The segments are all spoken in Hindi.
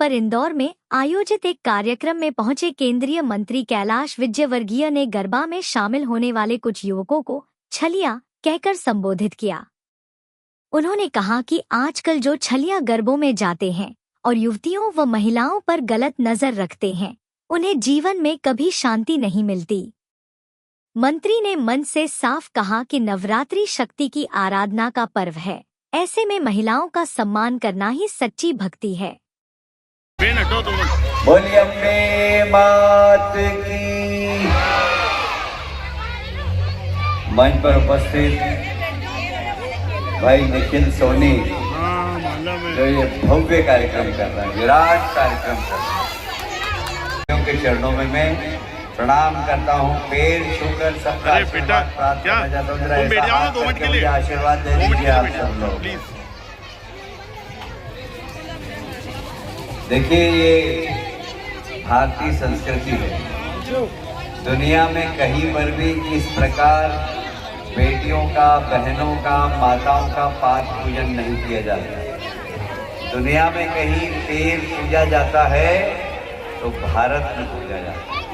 पर इंदौर में आयोजित एक कार्यक्रम में पहुंचे केंद्रीय मंत्री कैलाश विजयवर्गीय ने गरबा में शामिल होने वाले कुछ युवकों को छलिया कहकर संबोधित किया। उन्होंने कहा कि आजकल जो छलिया गरबों में जाते हैं और युवतियों व महिलाओं पर गलत नजर रखते हैं, उन्हें जीवन में कभी शांति नहीं मिलती। मंत्री ने मन से साफ कहा कि नवरात्रि शक्ति की आराधना का पर्व है, ऐसे में महिलाओं का सम्मान करना ही सच्ची भक्ति है। बोलिए अम्बे मात की। मंच पर उपस्थित भाई निखिल सोनी जो ये भव्य कार्यक्रम कर रहा है, विराट कार्यक्रम कर रहा है, उनके चरणों में मैं प्रणाम करता हूँ, पैर छूकर सबका आशीर्वाद प्राप्त करना चाहता हूँ। आशीर्वाद दे दीजिए आप सब लोग। देखिए, ये भारतीय संस्कृति है। दुनिया में कहीं पर भी इस प्रकार बेटियों का, बहनों का, माताओं का पाठ पूजन नहीं किया जाता। दुनिया में कहीं पैर पूजा जाता है तो भारत में पूजा जाता है।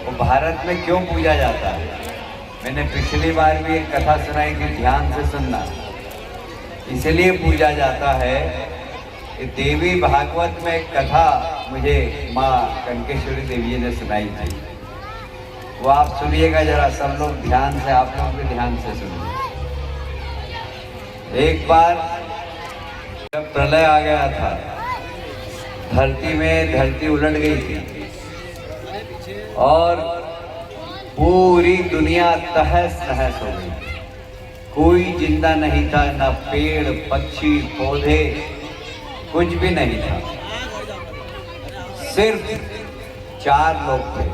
वो भारत में क्यों पूजा जाता है? मैंने पिछली बार भी एक कथा सुनाई कि ध्यान से सुनना। इसलिए पूजा जाता है कि देवी भागवत में एक कथा मुझे माँ कनकेश्वरी देवी जी ने सुनाई थी, वो आप सुनिएगा जरा, सब लोग ध्यान से, आप लोग भी ध्यान से सुनिए। एक बार जब प्रलय आ गया था, धरती उलट गई थी और पूरी दुनिया तहस नहस हो गई। कोई जिंदा नहीं था, ना पेड़ पक्षी पौधे, कुछ भी नहीं था। सिर्फ 4 लोग थे,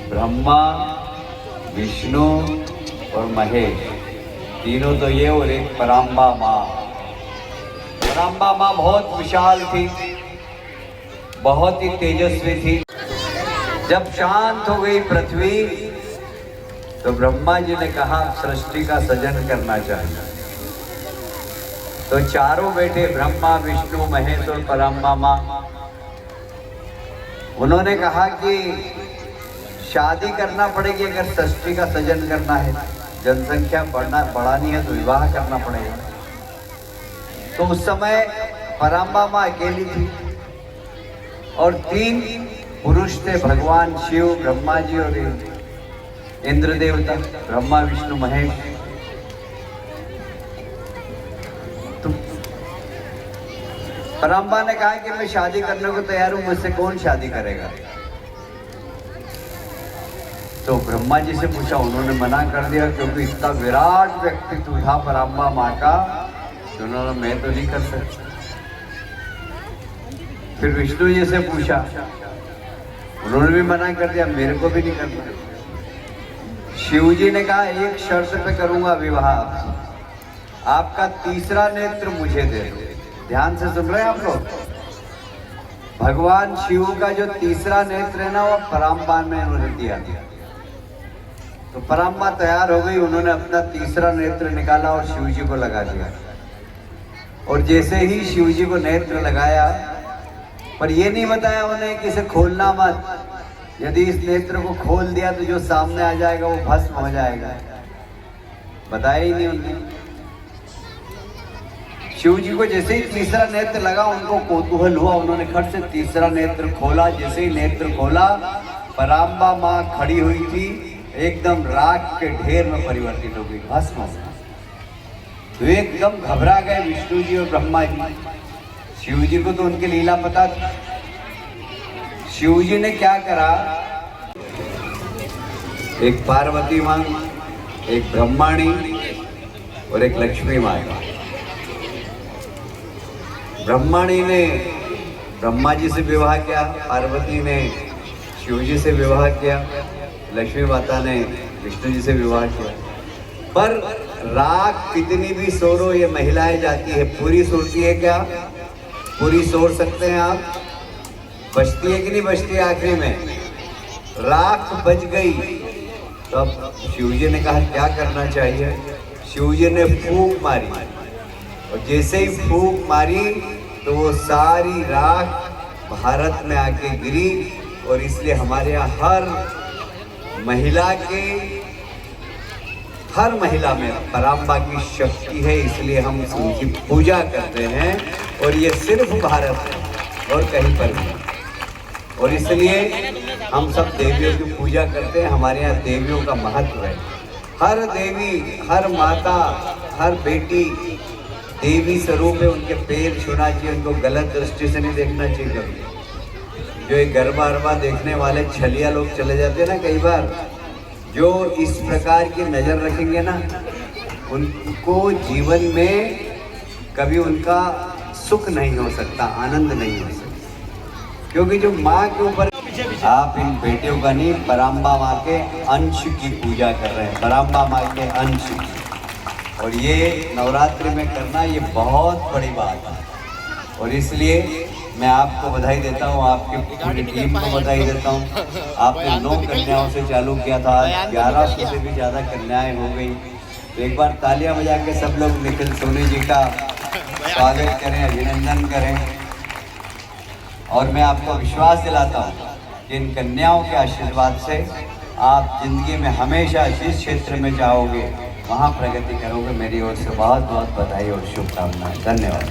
ब्रह्मा, विष्णु और महेश। तीनों तो ये, और एक पराम्बा माँ। पराम्बा माँ बहुत विशाल थी, बहुत ही तेजस्वी थी। जब शांत हो गई पृथ्वी तो ब्रह्मा जी ने कहा सृष्टि का सृजन करना चाहिए। तो चारों बेटे ब्रह्मा, विष्णु, महेश और पराम्बा माँ, उन्होंने कहा कि शादी करना पड़ेगी अगर सृष्टि का सृजन करना है, जनसंख्या बढ़ानी है तो विवाह करना पड़ेगा। तो उस समय पराम्बा माँ अकेली थी और 3 पुरुष थे, भगवान शिव, ब्रह्मा जी और इंद्र देवता, ब्रह्मा, विष्णु, महेश। तो पराम्बा ने कहा कि मैं शादी करने को तैयार हूं, मुझसे कौन शादी करेगा? तो ब्रह्मा जी से पूछा, उन्होंने मना कर दिया क्योंकि इतना विराट व्यक्तित्व था पराम्बा माँ का, तो उन्होंने मैं तो नहीं कर सकता। फिर विष्णु जी से पूछा, उन्होंने भी मना कर दिया, मेरे को भी नहीं करना। शिव जी ने कहा एक शर्त पे करूंगा विवाह, आपका तीसरा नेत्र मुझे दे दो। ध्यान से सुन रहे हैं आप लोग? भगवान शिव का जो तीसरा नेत्र है ना, वो पराम्बा में उन्होंने दिया। तो पराम्बा तैयार हो गई, उन्होंने अपना तीसरा नेत्र निकाला और शिव जी को लगा दिया। और जैसे ही शिव जी को नेत्र लगाया, पर ये नहीं बताया उन्हें कि इसे खोलना मत, यदि इस नेत्र को खोल दिया तो जो सामने आ जाएगा वो भस्म हो जाएगा। बताया ही नहीं उन्हें। शिव जी को जैसे ही तीसरा नेत्र लगा, उनको कौतूहल हुआ, उन्होंने खट से तीसरा नेत्र खोला। जैसे ही नेत्र खोला, पराम्बा माँ खड़ी हुई थी, एकदम राख के ढेर में परिवर्तित हो गई, भस्म। तो एकदम घबरा गए विष्णु जी और ब्रह्मा जी। शिव जी को तो उनकी लीला पता थी। शिव जी ने क्या करा, एक पार्वती माँ, एक ब्रह्माणी और एक लक्ष्मी माँ। ब्रह्माणी ने ब्रह्मा जी से विवाह किया, पार्वती ने शिव जी से विवाह किया, लक्ष्मी माता ने विष्णु जी से विवाह किया। पर राख कितनी भी सोरो, ये महिलाएं जाती है, पूरी सोती है क्या? पूरी सोच सकते हैं आप? बचती है कि नहीं बचती? आखिरी में राख बच गई। तो अब शिव जी ने कहा क्या करना चाहिए? शिव जी ने फूंक मारी और जैसे ही फूंक मारी तो वो सारी राख भारत में आके गिरी। और इसलिए हमारे यहाँ हर महिला में पराम्बा की शक्ति है, इसलिए हम उनकी पूजा करते हैं। और ये सिर्फ भारत में और कहीं पर नहीं। और इसलिए हम सब देवियों की पूजा करते हैं। हमारे यहाँ देवियों का महत्व है। हर देवी, हर माता, हर बेटी देवी स्वरूप है। उनके पैर छूना चाहिए, उनको गलत दृष्टि से नहीं देखना चाहिए कभी। जो ये गरबा अरबा देखने वाले छलिया लोग चले जाते हैं ना कई बार, जो इस प्रकार की नज़र रखेंगे ना, उनको जीवन में कभी उनका सुख नहीं हो सकता, आनंद नहीं हो सकता। क्योंकि जो माँ के ऊपर आप इन बेटियों का नहीं, पराम्बा माँ के अंश की पूजा कर रहे हैं, पराम्बा माँ के अंश की। और ये नवरात्रि में करना ये बहुत बड़ी बात है। और इसलिए मैं आपको बधाई देता हूँ, आपकी पूरी टीम को बधाई देता हूँ। आपने 9 कन्याओं से चालू किया था, आज 1100 से भी ज़्यादा कन्याएं हो गई। तो एक बार तालियां बजा के सब लोग निखिल सोनी जी का स्वागत करें, अभिनंदन करें। और मैं आपको विश्वास दिलाता हूँ कि इन कन्याओं के आशीर्वाद से आप जिंदगी में हमेशा जिस क्षेत्र में जाओगे वहाँ प्रगति करोगे। मेरी ओर से बहुत बहुत बधाई और शुभकामनाएं। धन्यवाद।